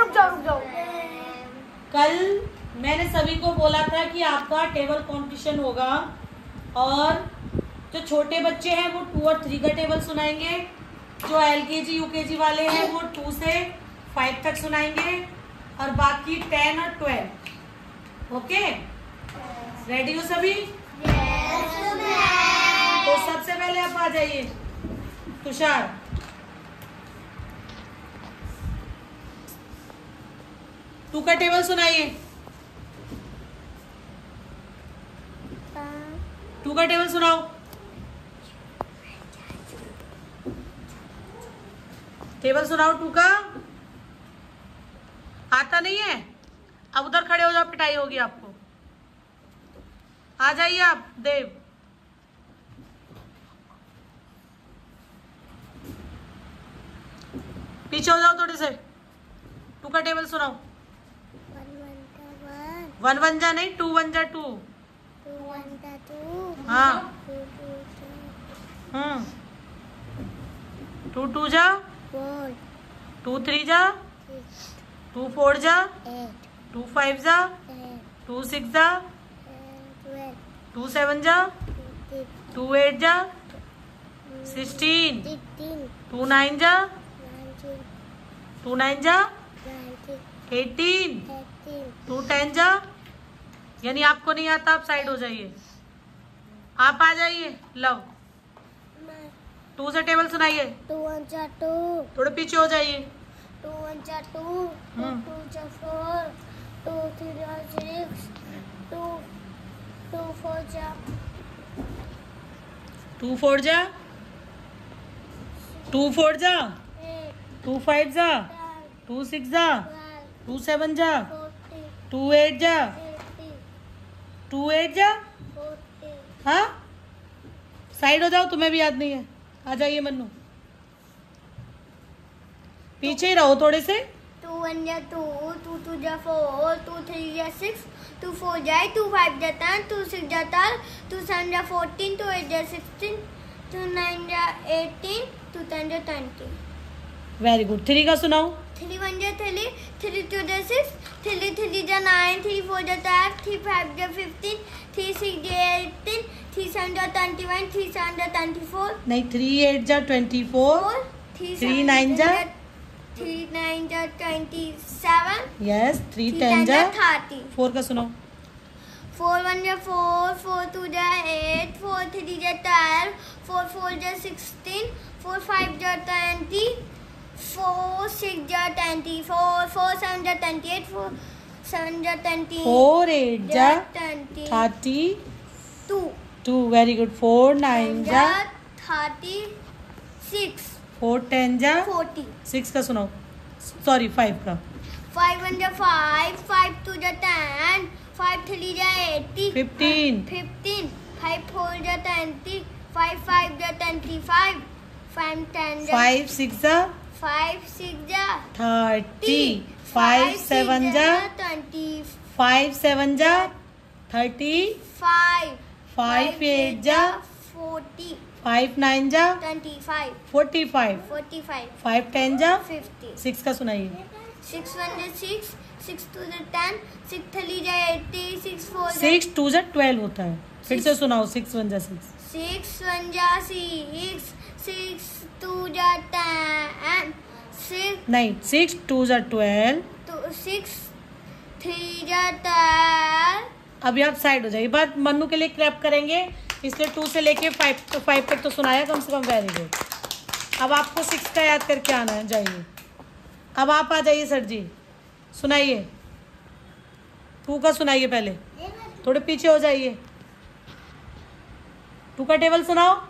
रुक जाओ। कल मैंने सभी को बोला था कि आपका टेबल कंपटीशन होगा और जो छोटे बच्चे हैं वो 2 और 3 का टेबल सुनाएंगे, जो LKG UKG वाले हैं वो 2 से 5 तक सुनाएंगे और बाकी 10 और 12। ओके, रेडी हो सभी? तो सबसे पहले आप आ जाइए। तुषार, टू का टेबल सुनाइए। 2 का टेबल सुनाओ। टेबल सुनाओ 2 का। आता नहीं है? अब उधर खड़े हो जाओ, पिटाई होगी आपको। आ जाइए आप देव। पीछे हो जाओ थोड़े से। 2 का टेबल सुनाओ। 1 1 जा नहीं, 2 1 जा 2। 2 1 जा 2। हाँ। 2 2 जा 4। 2 3 जा 2 4 जा 8। 2 5 जा 2 6 जा 12। 2 7 जा 2 8 जा 16। 2 9 जा 2 9 जा 18। 2 10 जा। यानी आपको नहीं आता, आप साइड हो जाइए। आप आ जाइए। लव 2 से टेबल सुनाइए। 2 1 जा 2। थोड़े पीछे हो जाइए। 2 1 जा 2। 2 2 जा 4। 2 3 जा 6। 2 4 जा 2 4 जा 2 4 जा 8। 2 5 जा 2 6 जा 2 7 जा 2 8 जा 2 8 जा। हाँ, साइड हो जाओ, तुम्हें भी याद नहीं है। आ जाइए मन्नू, पीछे ही रहो थोड़े से। 2 1 जा 2। 2 2 जा 4। 2 3 जा 6। 2 4 जा 2 5 जा 10। 2 6 जा 12। 2 7 जा 14। 2 8 जा 16। 2 9 जा 18। 2 10 जा 20। Very good. 3 का सुनाओ। 3 1 जा 3। 3 2 जा 6। 3 3 जा 9। 3 4 जा 12। 3 5 जा 15। 3 6 जा 18। 3 7 जा 21। 3 7 जा 24। नहीं, 3 8 जा 24। 3 9 जा 3 9 जा 27। यस। 3 10 जा 30। 4 का सुनाओ। 4 1 जा 4। 4 2 जा 8। 4 3 जा 12। 4 4 जा 16। 4 5 जा 20। 4 6 जा 24। 4 7 जा 28। 4 7 जा 20। 4 8 जा 32। 2 वेरी गुड। 4 9 जा 36। 4 10 जा 40। 6 का सुनाओ। सॉरी 5 का। 5 1 जा 5। 5 2 जा 10। 5 3 जा 80। 15 15। 5 4 जा 20। 5 5 जा 25। 5 10 जा 5 6 जा 5 6 जा 30। 5 7 जा 20। 5 7 जा 30। 5 8 जा 40। 5 9 जा 25। 45। 45। 5 10 जा 50। 6 का सुनाइए। 6 1 जा 6। 6 2 जा 10। 6 3 जा 80। 6 4 जा 6 2 जा 12 होता है। फिर से सुनाओ। 6 1 जा 6। 6 1 जा 6। 6 2 जा 10। 6 नहीं, 6 2 जा 12। 6 3 जा 10। अभी आप साइड हो जाइए। बात मन्नू के लिए क्रैप करेंगे, इसलिए 2 से लेके 5 तक तो सुनाया कम से कम। Very good. अब आपको 6 का याद करके आना है। जाइए, अब आप आ जाइए सर जी। सुनाइए। 2 का सुनाइए। पहले थोड़े पीछे हो जाइए। 2 का टेबल सुनाओ।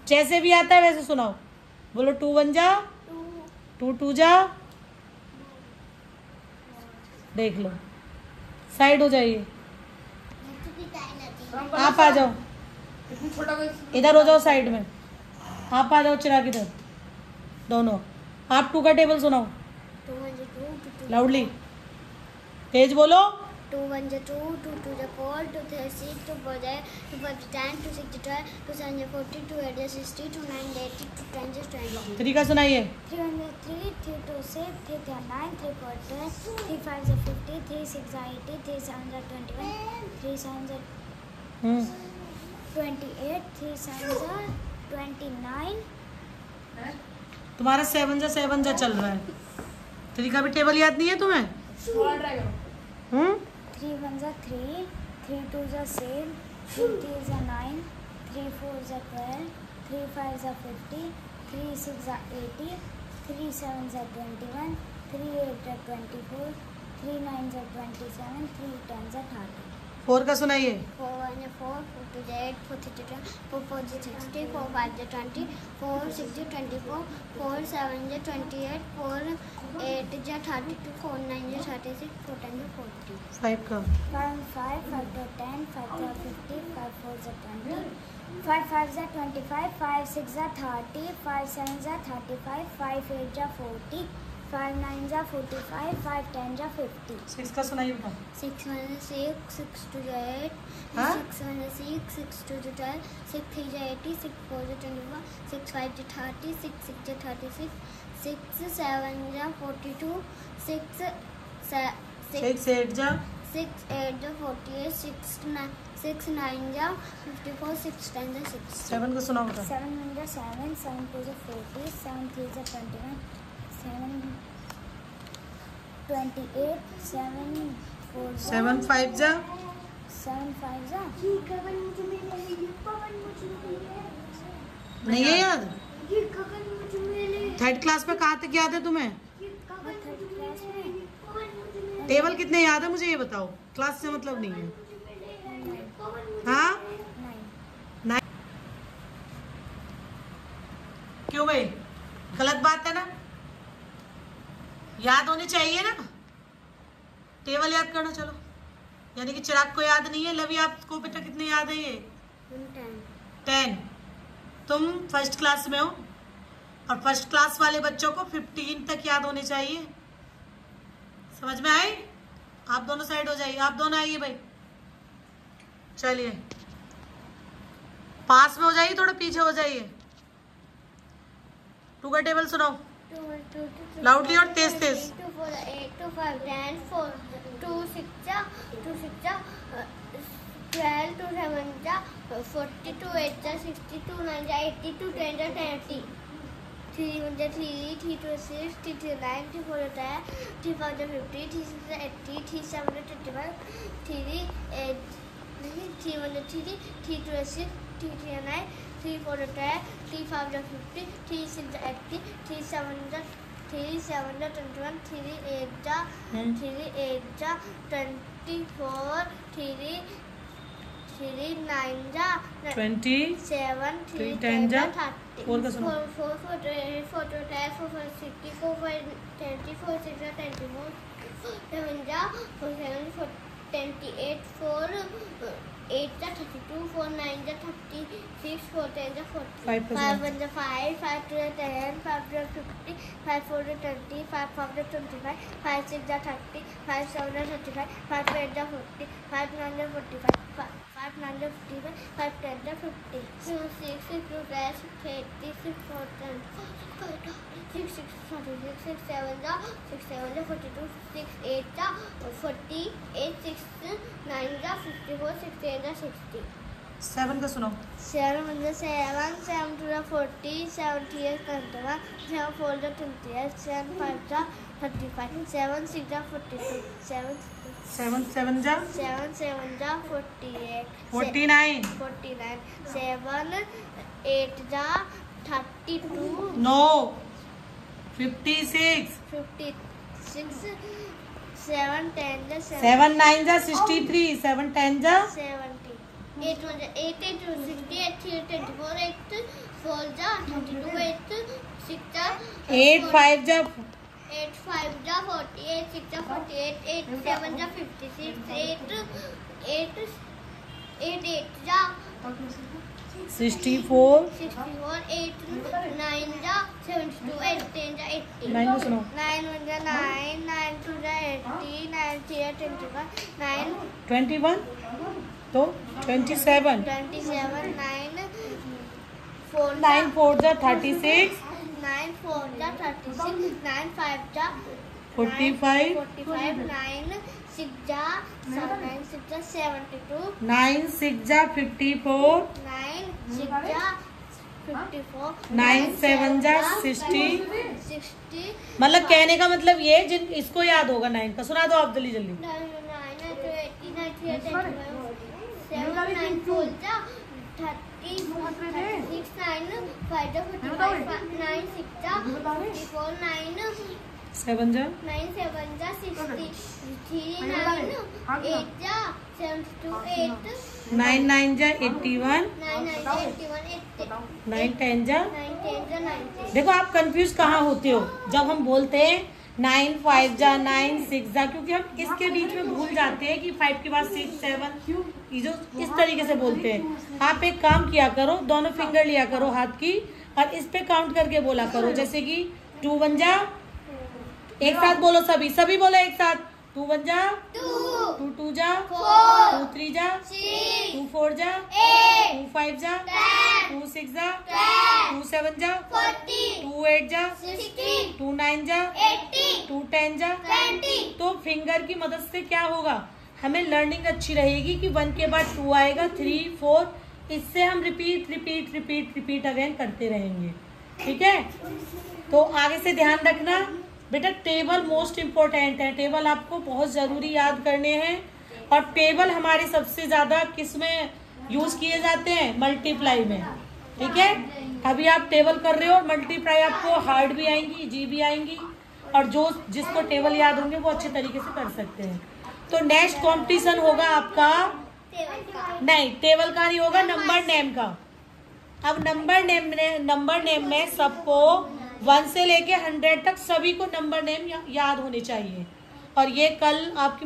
जैसे भी आता है वैसे सुनाओ। बोलो 2 1 जा 2 2 जा। देख लो, साइड हो जाइए। आप आ जाओ, इधर हो जाओ साइड में। आप आ जाओ चिराग इधर। दोनों आप 2 का टेबल सुनाओ। लाउडली, तेज बोलो। 2 1 जा 2, 2 2 जा 4, 2 3 6, 2 4 जा 8, 2 5 जा 10, 2 6 जा 12, 2 7 जा 40, 2 8 जा 60, 2 9 जा 80, 2 10 जा 20. तरीका सुनाइए. 3 1 जा 3, 3 2 6, 3 3 9, 3 4 10, 3 5 जा 50, 3 6 जा 80, 3 7 जा 21, 3 7 जा 28, 3 7 जा 29. तुम्हारा 7 जा चल रहा है. तरीका भी टेबल याद नहीं है तुम्हें? 3 1 जा 3, 3 2 जा 6, 3 3 जा 9, 3 4 जा 12, 3 5 जा 50, 3 6 जा 80, 3 7 जा 21, 3 8 जा 24, 3 9 जा 27, 3 10 जा 30. 4 का सुनाइए. 4 1 जा 4, 4 2 जा 8, 4 3 जा 10, 4 4 जा 60, 4 5 जा 20, 4 6 जा 24, 4 7 जा 28, 4 8 जा 32, 4 9 जा 36, 4 10 जा 40. 5 का. 5 5 5 to 10, 5 to 50, 5 4 जा 20, 5 5 जा 25, 5 6 जा 30, 5 7 जा 35, 5 8 जा 40, 5 9 जा 45, 5 10 जा 50. 6 का सुनाइए बेटा. 6 1 जा 6, 6 2 जा 8, 6 1 जा 6, 6 2 जा 12, 6 3 जा 80, 6 4 जा 21, 6 5 जा 30, 6 6 जा 36, 6 7 जा 42, 6 8 जा 6 8 जा 48, 6 9 जा 54, 6 10 जा 60. 7 का सुनाओ बेटा. 7 1 जा 7, 7 2 जा 40, 7 3 जा 21, 7 28, 7 4 जा 7 5 जा 7 5 जा नहीं है याद. थर्ड क्लास में कहाँ तक याद है तुम्हें? टेबल कितने याद है मुझे ये बताओ. क्लास से मतलब नहीं है. हाँ 9. क्यों भाई? गलत बात है ना. याद होने चाहिए ना. टेबल याद करना. चलो यानी कि चिराग को याद नहीं है. लवी आपको बेटा कितने याद है ये? 10. तुम फर्स्ट क्लास में हो और फर्स्ट क्लास वाले बच्चों को 15 तक याद होने चाहिए. समझ में आई? आप दोनों साइड हो जाइए. आप दोनों आइए भाई. चलिए पास में हो जाइए, थोड़ा पीछे हो जाइए. 2 का टेबल सुनाओ लाउडली और तेज तेज. 2 4 8 2 5 10 4 2 6 जा 12, 2 7 जा 40, 2 8 जा 60, 2 9 जा 80, 2 10 जा 30. 3 1 जा 3, 3 2 6, 3 3 9, 3 4 जा 10, 3 5 जा 50, 3 6 जा 80, 3 7 जा 25, 3 8 3 1 जा 3, 3 2 6, 3 3 9, 3 4 जा 10, 3 5 जा 50, 3 6 जा 80, 3 7 जा 21, 3 8 जा 24, 3 9 जा 27, 3 10 जा 30. 4 4 4 4 8 4 10 4 4 60, 4 5 20, 4 6 जा 24, 7 जा 47, 28, 4 8 जा 32, 4 9 जा 36, 4 10 जा 40, 5 1 जा 5, 5 2 जा 10, 5 जा 50, 5 4 जा 20, 5 5 जा 25, 5 6 जा 30, 5 7 जा 35, 5 8 जा 40, 5 9 जा 45, 5 9 जा 55, 5 10 जा 50, 6 6 2 10, 6 80, 6 4 10, 6 6 46, 6 7 जा 42, 6 8 जा 48, 6 9 जा 54, 6 10 जा 60. 7 का सुनाओ. 7 1 जा 7, 7 2 जा 40, 7 3 जा 21, 7 4 जा 28, 7 5 जा 35, 7 6 जा 42, 7 7 जा 48, 49, 7 8 जा 32, no 56, 7 10 जा 7 9 जा 63, 7 10 जा 70, 8 1 जा 8 8 2 68, 3 24, 8 4 जा 32, 8 6 जा 8 5 जा 8 5 जा 48, 6 जा 48, 8 7 जा 56, 8 8 जा 64, 8 9 जा 72, 8 10 जा 80. 9 को सुनाओ. 9 1 जा 9, 9 2 जा 80, 9 9 3 21, 9 21 तो 27, 27, 9 4 9 4 जा 36, 9 4 जा 36, 9 5 जा 45, 45, 9 6 जा 72, 9 6 जा 54, 9 6 जा 54, 9 7 जा 60। 60, मतलब कहने का मतलब ये जिन इसको याद होगा 9 का, सुना दो आप जल्दी जल्दी। 9 9 to 80, 9 3 25, 7 9 4 जा 30, 36, 9 5 जा 45, 9 6 जा 54, 9 7 जा 9 7 जा 60, 3 9 8 जा 72, 8 9 9 जा 81, 9 9 जा 81, 9 10 जा। 9 10 जा 90। देखो आप कंफ्यूज कहाँ होते हो जब हम बोलते हैं 9 5 जा 9 6 जा, क्योंकि हम इसके बीच में भूल जाते हैं कि 5 के बाद 6 7 ये जो इस तरीके से बोलते हैं। आप एक काम किया करो, दोनों फिंगर लिया करो हाथ की और इस पे काउंट करके बोला करो, जैसे कि 2 1 जा, एक साथ बोलो, सभी सभी बोलो एक साथ। 2 1 जा 2 2 जा 2 3 जा 2 4 जा 2 5 जा 2 6 जा 2 7 जा 2 8 जा 2 9 जा 2 10 जा। तो फिंगर की मदद से क्या होगा, हमें लर्निंग अच्छी रहेगी कि 1 के बाद 2 आएगा, 3 4, इससे हम repeat repeat repeat repeat again करते रहेंगे। ठीक है, तो आगे से ध्यान रखना बेटा, टेबल मोस्ट इम्पोर्टेंट है, टेबल आपको बहुत ज़रूरी याद करने हैं। और टेबल हमारे सबसे ज़्यादा किस में यूज़ किए जाते हैं, मल्टीप्लाई में। ठीक है, अभी आप टेबल कर रहे हो, मल्टीप्लाई आपको हार्ड भी आएंगी, जी भी आएंगी, और जो जिसको टेबल याद होंगे वो अच्छे तरीके से कर सकते हैं। तो नेक्स्ट कंपटीशन होगा आपका, नहीं टेबल का नहीं होगा, नंबर नेम का। अब नंबर नेम में सबको 1 से लेके 100 तक सभी को नंबर नेम याद होने चाहिए। और ये कल आपकी